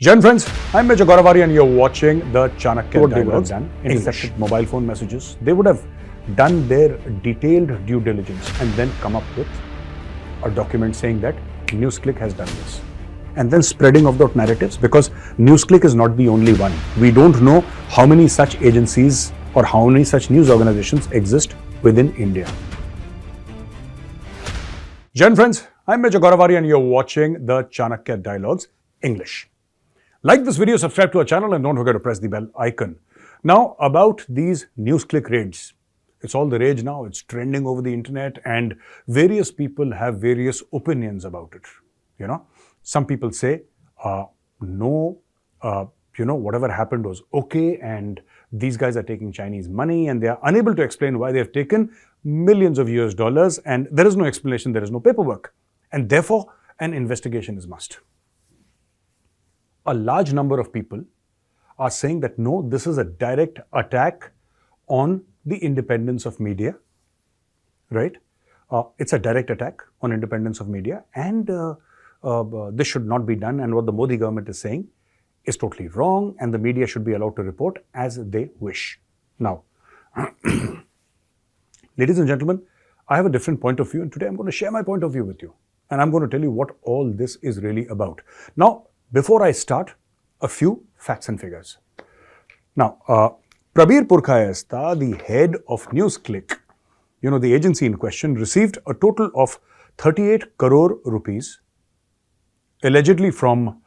Gen friends, I'm Major Gaurav Arya and you're watching the CHANAKYA Dialogues English. Mobile phone messages. They would have done their detailed due diligence and then come up with a document saying that NewsClick has done this. And then spreading of those narratives, because NewsClick is not the only one. We don't know how many such agencies or how many such news organizations exist within India. Gen friends, I'm Major Gaurav Arya and you're watching the CHANAKYA Dialogues English. Like this video, subscribe to our channel and don't forget to press the bell icon. Now about these NewsClick raids. It's all the rage now, it's trending over the internet and various people have various opinions about it. You know, some people say, whatever happened was okay and these guys are taking Chinese money and they are unable to explain why they have taken millions of US dollars and there is no explanation, there is no paperwork. And therefore, an investigation is must. A large number of people are saying that no, this is a direct attack on the independence of media, right? It's a direct attack on independence of media and this should not be done, and what the Modi government is saying is totally wrong and the media should be allowed to report as they wish. Now, ladies and gentlemen, I have a different point of view and today I'm going to share my point of view with you and I'm going to tell you what all this is really about. Now, before I start, a few facts and figures. Now, Prabir Purkayastha, the head of NewsClick, the agency in question, received a total of 38 crore rupees, allegedly from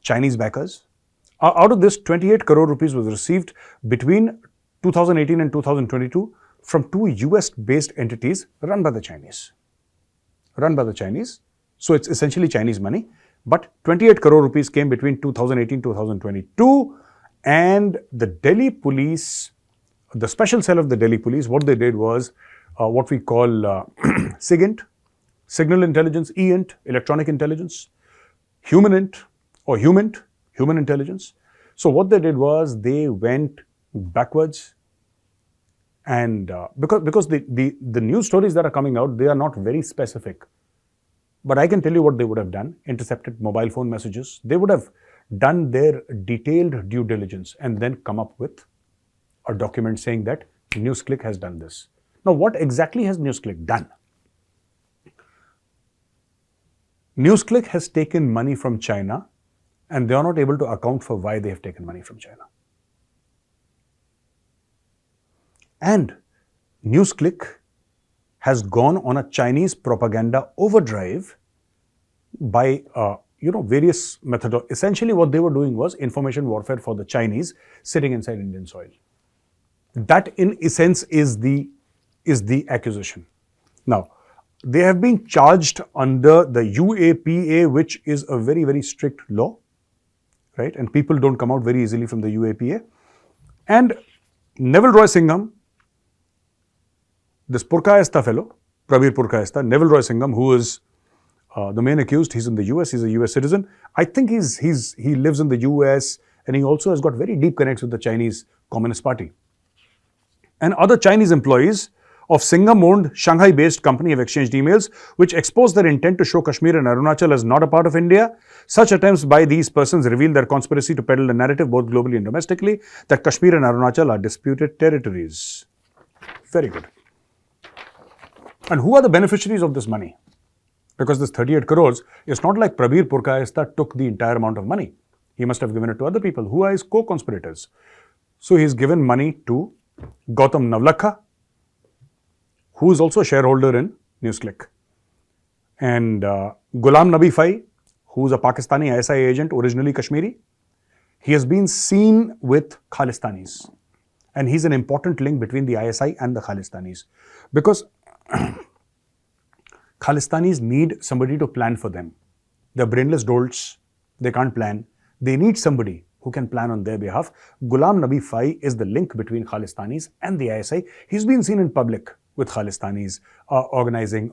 Chinese backers. Out of this, 28 crore rupees was received between 2018 and 2022 from two US-based entities run by the Chinese. So it's essentially Chinese money. But 28 crore rupees came between 2018-2022 and the Delhi police, the special cell of the Delhi police, what they did was what we call SIGINT, signal intelligence, EINT, electronic intelligence, human intelligence. So what they did was they went backwards and because the news stories that are coming out, they are not very specific. But I can tell you what they would have done: intercepted mobile phone messages. They would have done their detailed due diligence and then come up with a document saying that NewsClick has done this. Now, what exactly has NewsClick done? NewsClick has taken money from China and they are not able to account for why they have taken money from China. And NewsClick has gone on a Chinese propaganda overdrive by, various methods. Essentially, what they were doing was information warfare for the Chinese sitting inside Indian soil. That, in essence, is the accusation. Now, they have been charged under the UAPA, which is a very, very strict law, right? And people don't come out very easily from the UAPA. And Neville Roy Singham, this Purkayastha fellow, Prabir Purkayastha, Neville Roy Singham, who is the main accused, he's in the US, he's a US citizen. I think he lives in the US and he also has got very deep connects with the Chinese Communist Party. And other Chinese employees of Singham-owned Shanghai-based company have exchanged emails which expose their intent to show Kashmir and Arunachal as not a part of India. Such attempts by these persons reveal their conspiracy to peddle the narrative both globally and domestically that Kashmir and Arunachal are disputed territories. Very good. And who are the beneficiaries of this money? Because this 38 crores, it's not like Prabir Purkayastha took the entire amount of money. He must have given it to other people who are his co-conspirators. So he's given money to Gautam Navlakha, who is also a shareholder in NewsClick. And Gulam Nabi, who is a Pakistani ISI agent, originally Kashmiri. He has been seen with Khalistanis. And he's an important link between the ISI and the Khalistanis. Because Khalistanis need somebody to plan for them. They're brainless dolts. They can't plan. They need somebody who can plan on their behalf. Gulam Nabi is the link between Khalistanis and the ISI. He's been seen in public with Khalistanis, organizing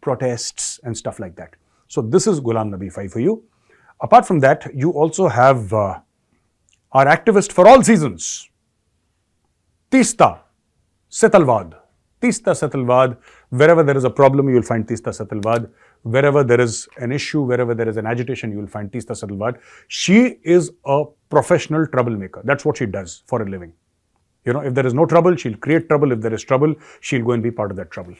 protests and stuff like that. So this is Gulam Nabi for you. Apart from that, you also have our activist for all seasons, Tista Setalwad. Tista Setalwad, wherever there is a problem, you will find Tista Setalwad. Wherever there is an issue, wherever there is an agitation, you will find Teesta Satalwad. She is a professional troublemaker. That's what she does for a living. You know, if there is no trouble, she'll create trouble. If there is trouble, she'll go and be part of that trouble,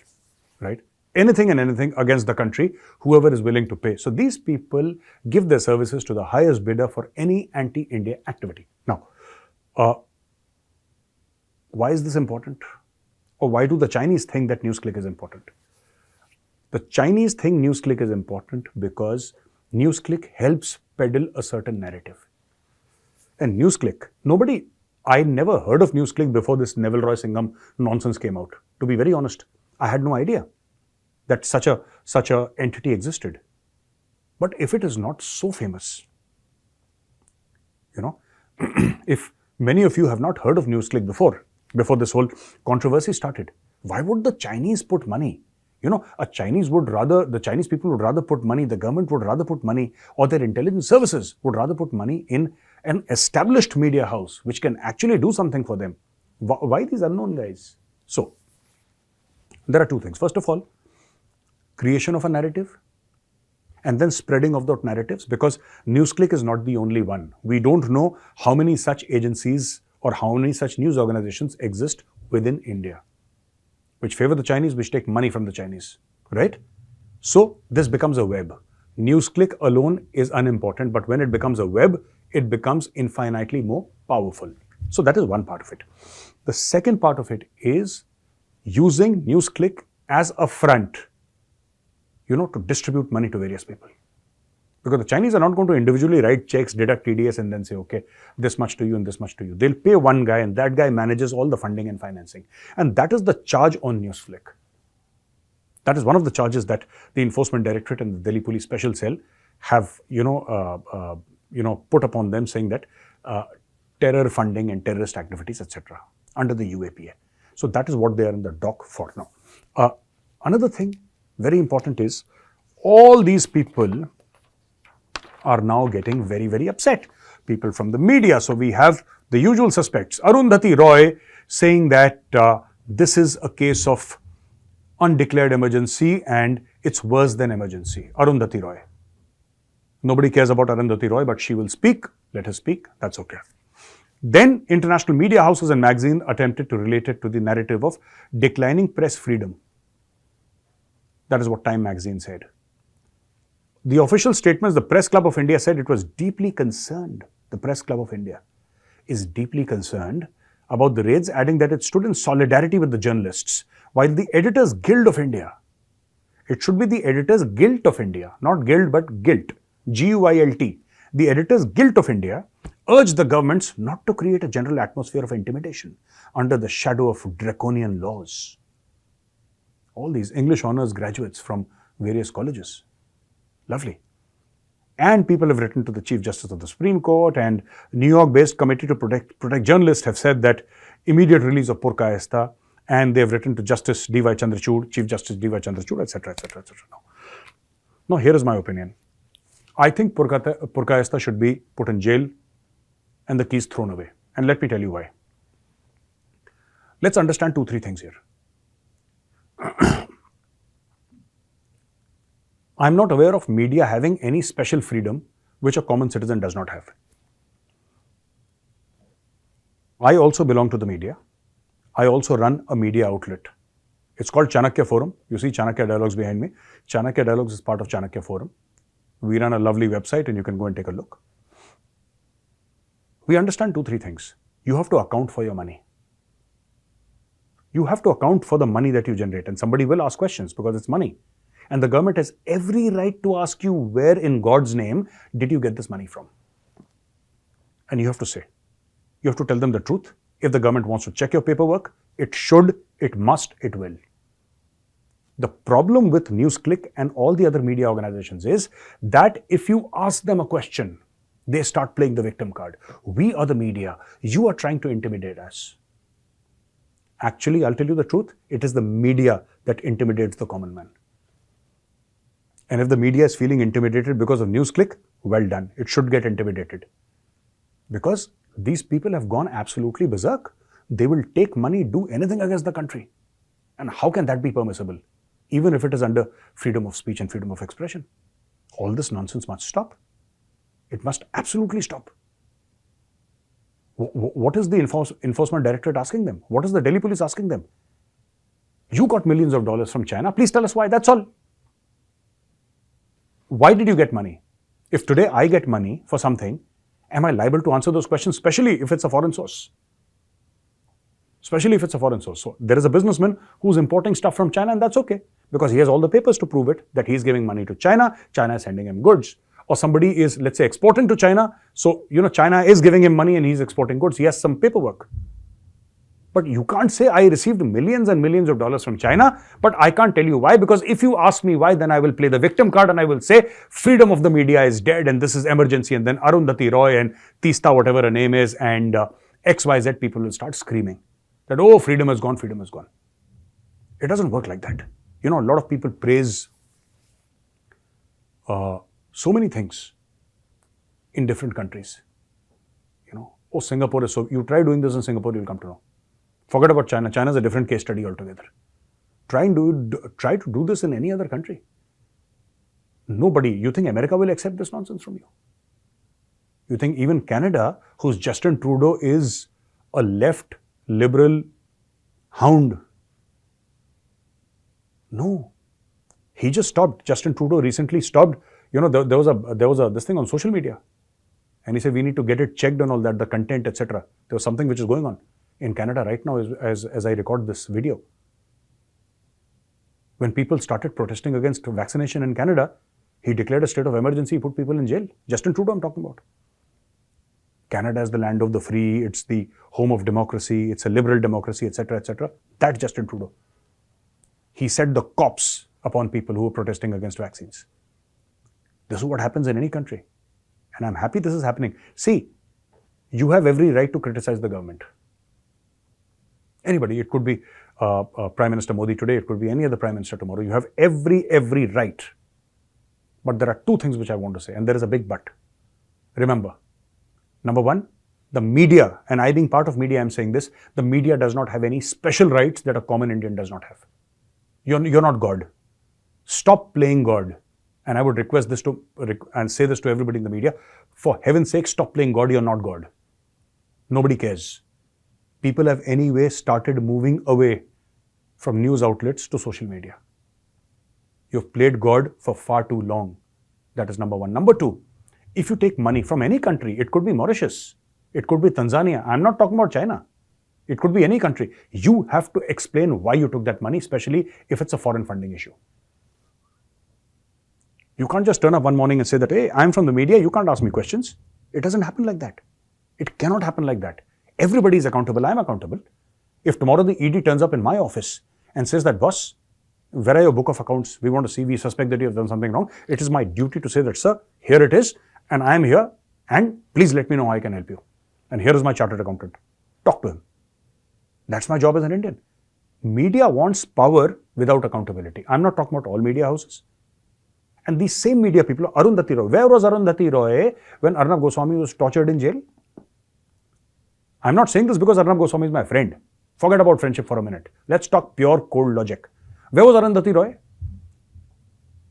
right? Anything and anything against the country, whoever is willing to pay. So these people give their services to the highest bidder for any anti-India activity. Now, why is this important? Or why do the Chinese think that NewsClick is important? The Chinese think NewsClick is important because NewsClick helps peddle a certain narrative. And NewsClick, I never heard of NewsClick before this Neville Roy Singham nonsense came out. To be very honest, I had no idea that such a entity existed. But if it is not so famous, you know, if many of you have not heard of NewsClick before this whole controversy started, why would the Chinese put money? You know, the Chinese people would rather put money, the government would rather put money, or their intelligence services would rather put money in an established media house which can actually do something for them. Why these unknown guys? So, there are two things. First of all, creation of a narrative and then spreading of those narratives, because NewsClick is not the only one. We don't know how many such agencies or how many such news organizations exist within India, which favor the Chinese, which take money from the Chinese, right? So this becomes a web. NewsClick alone is unimportant, but when it becomes a web, it becomes infinitely more powerful. So that is one part of it. The second part of it is using NewsClick as a front, you know, to distribute money to various people. Because the Chinese are not going to individually write checks, deduct TDS, and then say, okay, this much to you and this much to you. They'll pay one guy, and that guy manages all the funding and financing. And that is the charge on NewsClick. That is one of the charges that the Enforcement Directorate and the Delhi Police Special Cell have, put upon them, saying that terror funding and terrorist activities, etc., under the UAPA. So that is what they are in the dock for now. Another thing very important is all these people are now getting very, very upset. People from the media. So we have the usual suspects. Arundhati Roy saying that this is a case of undeclared emergency and it's worse than emergency. Arundhati Roy. Nobody cares about Arundhati Roy, but she will speak. Let her speak. That's okay. Then international media houses and magazines attempted to relate it to the narrative of declining press freedom. That is what Time magazine said. The official statements, the Press Club of India said it was deeply concerned. The Press Club of India is deeply concerned about the raids, adding that it stood in solidarity with the journalists, while the Editors Guild of India, it should be the Editors Guilt of India, not guild but guilt, G-U-I-L-T. The Editors Guilt of India urged the governments not to create a general atmosphere of intimidation under the shadow of draconian laws. All these English honours graduates from various colleges. Lovely. And people have written to the Chief Justice of the Supreme Court, and New York-based Committee to Protect Journalists have said that immediate release of Purkayastha, and they have written to Justice D.Y. Chandrachud, Chief Justice D.Y. Chandrachud, etc., etc., etc. Now, here is my opinion. I think Purkayastha should be put in jail and the keys thrown away. And let me tell you why. Let's understand 2-3 things here. I'm not aware of media having any special freedom which a common citizen does not have. I also belong to the media. I also run a media outlet. It's called Chanakya Forum. You see Chanakya Dialogues behind me. Chanakya Dialogues is part of Chanakya Forum. We run a lovely website and you can go and take a look. We understand 2-3 things. You have to account for your money. You have to account for the money that you generate, and somebody will ask questions because it's money. And the government has every right to ask you, where in God's name did you get this money from? And you have to say. You have to tell them the truth. If the government wants to check your paperwork, it should, it must, it will. The problem with NewsClick and all the other media organizations is that if you ask them a question, they start playing the victim card. We are the media. You are trying to intimidate us. Actually, I'll tell you the truth. It is the media that intimidates the common man. And if the media is feeling intimidated because of NewsClick, well done. It should get intimidated. Because these people have gone absolutely berserk. They will take money, do anything against the country. And how can that be permissible? even if it is under freedom of speech and freedom of expression. All this nonsense must stop. It must absolutely stop. What is the Enforcement Directorate asking them? What is the Delhi police asking them? You got millions of dollars from China. Please tell us why. That's all. Why did you get money? If today I get money for something, am I liable to answer those questions, especially if it's a foreign source? Especially if it's a foreign source. So there is a businessman who's importing stuff from China, and that's okay, because he has all the papers to prove it, that he's giving money to China, China is sending him goods. Or somebody is, let's say, exporting to China, so, China is giving him money and he's exporting goods. He has some paperwork. But you can't say, I received millions and millions of dollars from China, but I can't tell you why, because if you ask me why, then I will play the victim card and I will say, freedom of the media is dead and this is emergency, and then Arundhati Roy and Teesta, whatever her name is, and XYZ people will start screaming that, oh, freedom is gone, freedom is gone. It doesn't work like that. A lot of people praise so many things in different countries. Oh, Singapore is so, you try doing this in Singapore, you'll come to know. Forget about China. China is a different case study altogether. Try to do this in any other country. Nobody. You think America will accept this nonsense from you? You think even Canada, whose Justin Trudeau is a left liberal hound? No. He just stopped. Justin Trudeau recently stopped. There was a this thing on social media, and he said we need to get it checked and all that, the content, etc. There was something which is going on in Canada right now as I record this video. When people started protesting against vaccination in Canada, he declared a state of emergency, he put people in jail. Justin Trudeau I'm talking about. Canada is the land of the free, it's the home of democracy, it's a liberal democracy, etc., etc. That's Justin Trudeau. He set the cops upon people who were protesting against vaccines. This is what happens in any country. And I'm happy this is happening. See, you have every right to criticize the government. Anybody, it could be Prime Minister Modi today, it could be any other Prime Minister tomorrow. You have every right. But there are two things which I want to say, and there is a big but. Remember, number one, the media, and I being part of media, I'm saying this, the media does not have any special rights that a common Indian does not have. You're not God. Stop playing God. And I would request this and say this to everybody in the media, for heaven's sake, stop playing God, you're not God. Nobody cares. People have anyway started moving away from news outlets to social media. You've played God for far too long. That is number one. Number two, if you take money from any country, it could be Mauritius, it could be Tanzania, I'm not talking about China. It could be any country. You have to explain why you took that money, especially if it's a foreign funding issue. You can't just turn up one morning and say that, hey, I'm from the media, you can't ask me questions. It doesn't happen like that. It cannot happen like that. Everybody is accountable. I'm accountable. If tomorrow the ED turns up in my office and says that, boss, where are your book of accounts? We want to see, we suspect that you have done something wrong. It is my duty to say that, sir, here it is, and I am here, and please let me know how I can help you. And here is my chartered accountant. Talk to him. That's my job as an Indian. Media wants power without accountability. I'm not talking about all media houses. And these same media people, Arundhati Roy. Where was Arundhati Roy when Arnab Goswami was tortured in jail? I'm not saying this because Arnab Goswami is my friend. Forget about friendship for a minute. Let's talk pure cold logic. Where was Arundhati Roy?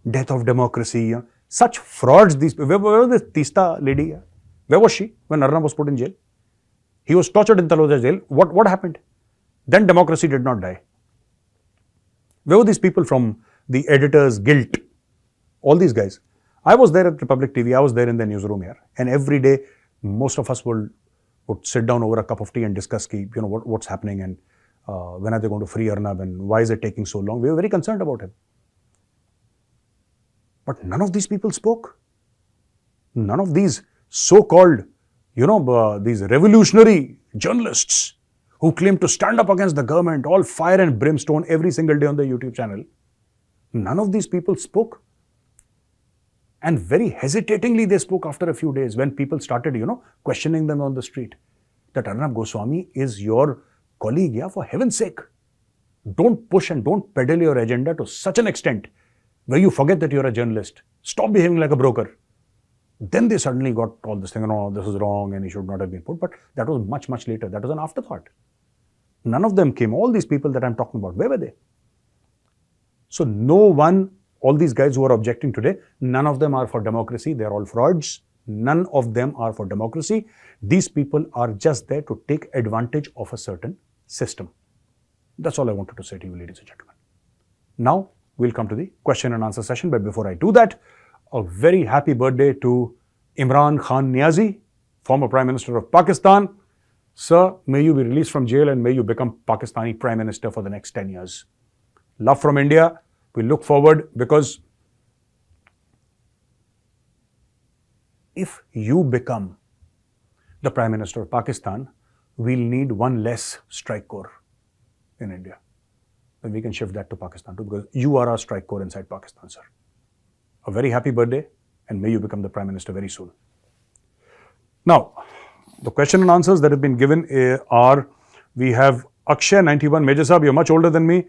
Death of democracy. Such frauds. Where was this Teesta lady? Where was she when Arnab was put in jail? He was tortured in Taloja jail. What happened? Then democracy did not die. Where were these people from the Editors Guild? All these guys. I was there at Republic TV. I was there in the newsroom here. And every day, most of us would sit down over a cup of tea and discuss what's happening and when are they going to free Arnab and why is it taking so long. We were very concerned about him. But none of these people spoke. None of these so-called, these revolutionary journalists who claim to stand up against the government, all fire and brimstone every single day on the YouTube channel. None of these people spoke. And very hesitatingly they spoke after a few days when people started, questioning them on the street. That Arnab Goswami is your colleague, yeah, for heaven's sake. Don't push and don't peddle your agenda to such an extent where you forget that you're a journalist. Stop behaving like a broker. Then they suddenly got all this thing, no, this is wrong and he should not have been put. But that was much, much later. That was an afterthought. None of them came. All these people that I'm talking about, where were they? So no one, all these guys who are objecting today, none of them are for democracy. They're all frauds. None of them are for democracy. These people are just there to take advantage of a certain system. That's all I wanted to say to you, ladies and gentlemen. Now, we'll come to the question and answer session. But before I do that, a very happy birthday to Imran Khan Niazi, former Prime Minister of Pakistan. Sir, may you be released from jail and may you become Pakistani Prime Minister for the next 10 years. Love from India. We look forward, because if you become the Prime Minister of Pakistan, we'll need one less strike corps in India. And we can shift that to Pakistan too, because you are our strike corps inside Pakistan, sir. A very happy birthday, and may you become the Prime Minister very soon. Now, the question and answers that have been given are, we have Akshay 91, Major Saab, you're much older than me,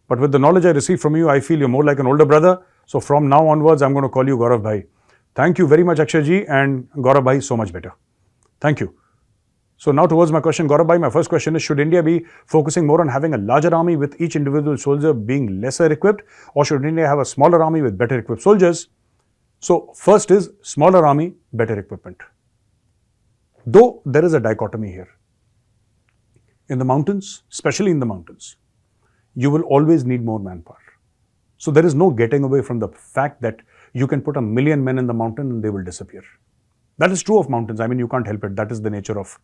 but with the knowledge I received from you, I feel you're more like an older brother. So from now onwards, I'm going to call you Gaurav Bhai. Thank you very much, Akshay ji, and Gaurav Bhai, so much better. Thank you. So now towards my question, Gaurav Bhai, my first question is, should India be focusing more on having a larger army with each individual soldier being lesser equipped, or should India have a smaller army with better equipped soldiers? So first is smaller army, better equipment. Though there is a dichotomy here. In the mountains, especially in the mountains, you will always need more manpower. So there is no getting away from the fact that you can put 1 million men in the mountain and they will disappear. That is true of mountains. I mean, you can't help it. That is the nature of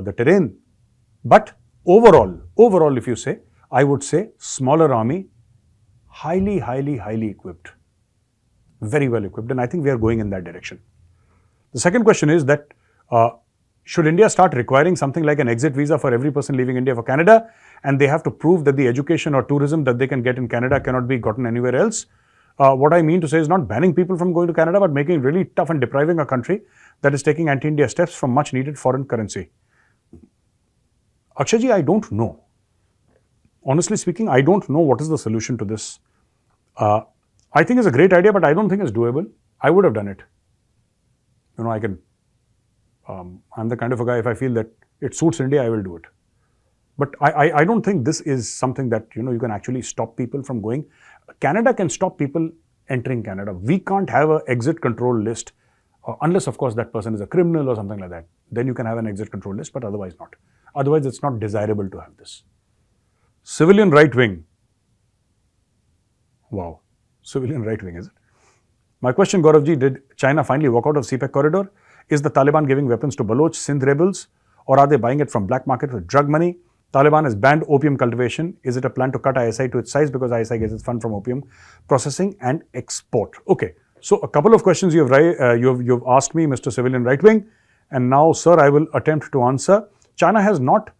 the terrain. But overall, if you say, I would say smaller army, highly equipped, very well equipped. And I think we are going in that direction. The second question is that, should India start requiring something like an exit visa for every person leaving India for Canada, and they have to prove that the education or tourism that they can get in Canada cannot be gotten anywhere else? What I mean to say is not banning people from going to Canada, but making it really tough and depriving a country that is taking anti-India steps from much needed foreign currency. Akshayji, I don't know. Honestly speaking, I don't know what is the solution to this. I think it's a great idea, but I don't think it's doable. I would have done it. You know, I'm the kind of a guy, if I feel that it suits India, I will do it. But I don't think this is something that, you know, you can actually stop people from going. Canada can stop people entering Canada. We can't have an exit control list, unless, of course, that person is a criminal or something like that. Then you can have an exit control list, but otherwise not. Otherwise, it's not desirable to have this. Civilian right wing. Wow. Civilian right wing, is it? My question, Gauravji, did China finally walk out of CPEC corridor? Is the Taliban giving weapons to Baloch, Sindh rebels, or are they buying it from black market with drug money? Taliban has banned opium cultivation. Is it a plan to cut ISI to its size, because ISI gets its fund from opium processing and export? Okay, so a couple of questions you've asked me, Mr. Civilian Right Wing, and now, sir, I will attempt to answer. China has not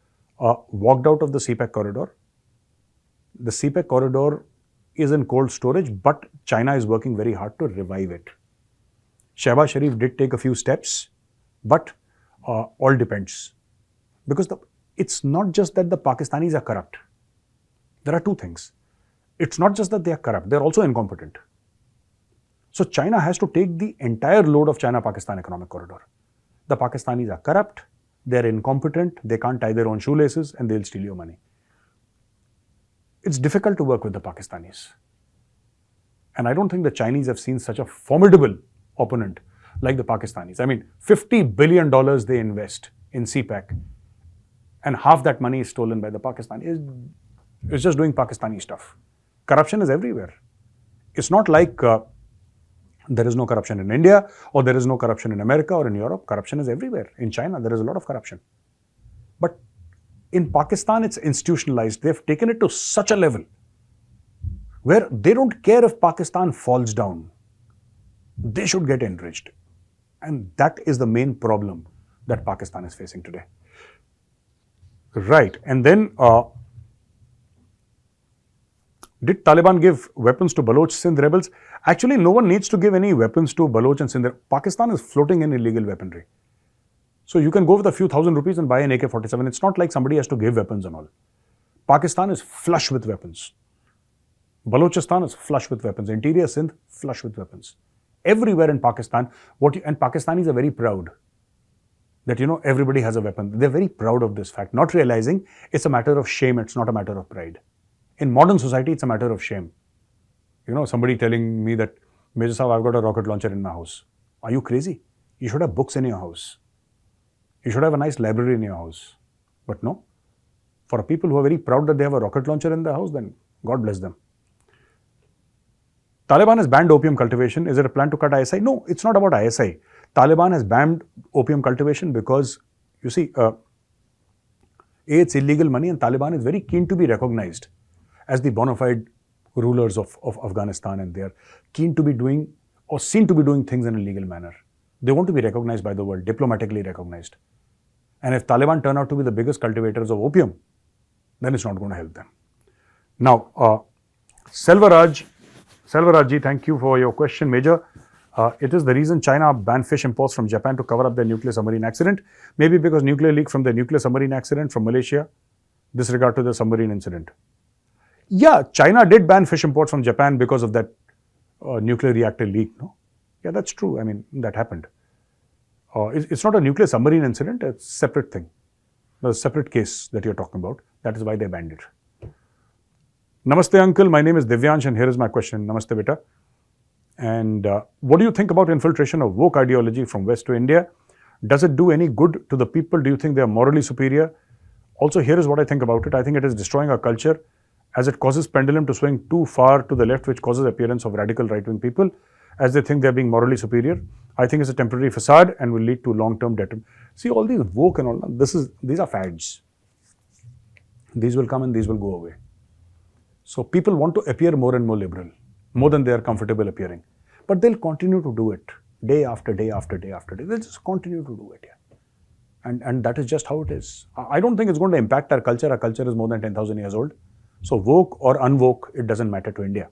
walked out of the CPEC corridor. The CPEC corridor is in cold storage, but China is working very hard to revive it. Shehbaz Sharif did take a few steps, but all depends. Because it's not just that the Pakistanis are corrupt. There are two things. It's not just that they are corrupt, they're also incompetent. So China has to take the entire load of China-Pakistan economic corridor. The Pakistanis are corrupt, they're incompetent, they can't tie their own shoelaces, and they'll steal your money. It's difficult to work with the Pakistanis. And I don't think the Chinese have seen such a formidable opponent like the Pakistanis. I mean, $50 billion they invest in CPEC, and half that money is stolen by the Pakistanis. It's just doing Pakistani stuff. Corruption is everywhere. It's not like there is no corruption in India, or there is no corruption in America or in Europe. Corruption is everywhere. In China, there is a lot of corruption. But in Pakistan, it's institutionalized. They've taken it to such a level where they don't care if Pakistan falls down. They should get enriched. And that is the main problem that Pakistan is facing today. Right. And then, did Taliban give weapons to Baloch, Sindh rebels? Actually, no one needs to give any weapons to Baloch and Sindh. Pakistan is floating in illegal weaponry. So you can go with a few thousand rupees and buy an AK-47. It's not like somebody has to give weapons and all. Pakistan is flush with weapons. Balochistan is flush with weapons. Interior Sindh, flush with weapons. Everywhere in Pakistan, and Pakistanis are very proud that, you know, everybody has a weapon. They're very proud of this fact, not realizing it's a matter of shame, it's not a matter of pride. In modern society, it's a matter of shame. You know, somebody telling me that, Major Saab, I've got a rocket launcher in my house. Are you crazy? You should have books in your house. You should have a nice library in your house. But no. For people who are very proud that they have a rocket launcher in their house, then God bless them. Taliban has banned opium cultivation. Is it a plan to cut ISI? No, it's not about ISI. Taliban has banned opium cultivation because, you see, it's illegal money, and Taliban is very keen to be recognized as the bona fide rulers of Afghanistan, and they are keen to be doing or seen to be doing things in a legal manner. They want to be recognized by the world, diplomatically recognized. And if Taliban turn out to be the biggest cultivators of opium, then it's not going to help them. Now, Selvarajji, thank you for your question, Major. It is the reason China banned fish imports from Japan to cover up their nuclear submarine accident. Maybe because nuclear leak from the nuclear submarine accident from Malaysia, disregard to the submarine incident. Yeah, China did ban fish imports from Japan because of that nuclear reactor leak, no? Yeah, that's true. I mean, that happened. It's not a nuclear submarine incident, it's a separate thing. A separate case that you're talking about. That is why they banned it. Namaste, uncle. My name is Divyansh, and here is my question. Namaste, beta. And what do you think about infiltration of woke ideology from West to India? Does it do any good to the people? Do you think they are morally superior? Also, here is what I think about it. I think it is destroying our culture as it causes pendulum to swing too far to the left, which causes appearance of radical right-wing people as they think they are being morally superior. I think it's a temporary facade and will lead to long-term detriment. See, all these woke and all, these are fads. These will come and these will go away. So people want to appear more and more liberal, more than they are comfortable appearing. But they'll continue to do it day after day after day after day. They'll just continue to do it, yeah. And that is just how it is. I don't think it's going to impact our culture. Our culture is more than 10,000 years old. So woke or unwoke, it doesn't matter to India.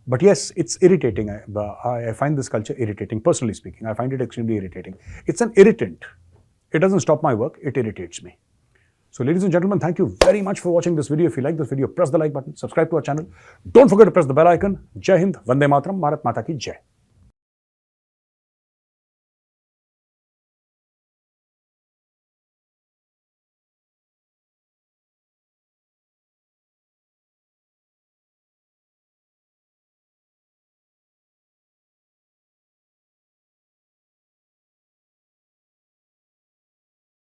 But yes, it's irritating. I find this culture irritating, personally speaking. I find it extremely irritating. It's an irritant. It doesn't stop my work, it irritates me. So ladies and gentlemen, thank you very much for watching this video. If you like this video, press the like button, subscribe to our channel. Don't forget to press the bell icon. Jai Hind, Vande Mataram, Bharat Mata Ki Jai.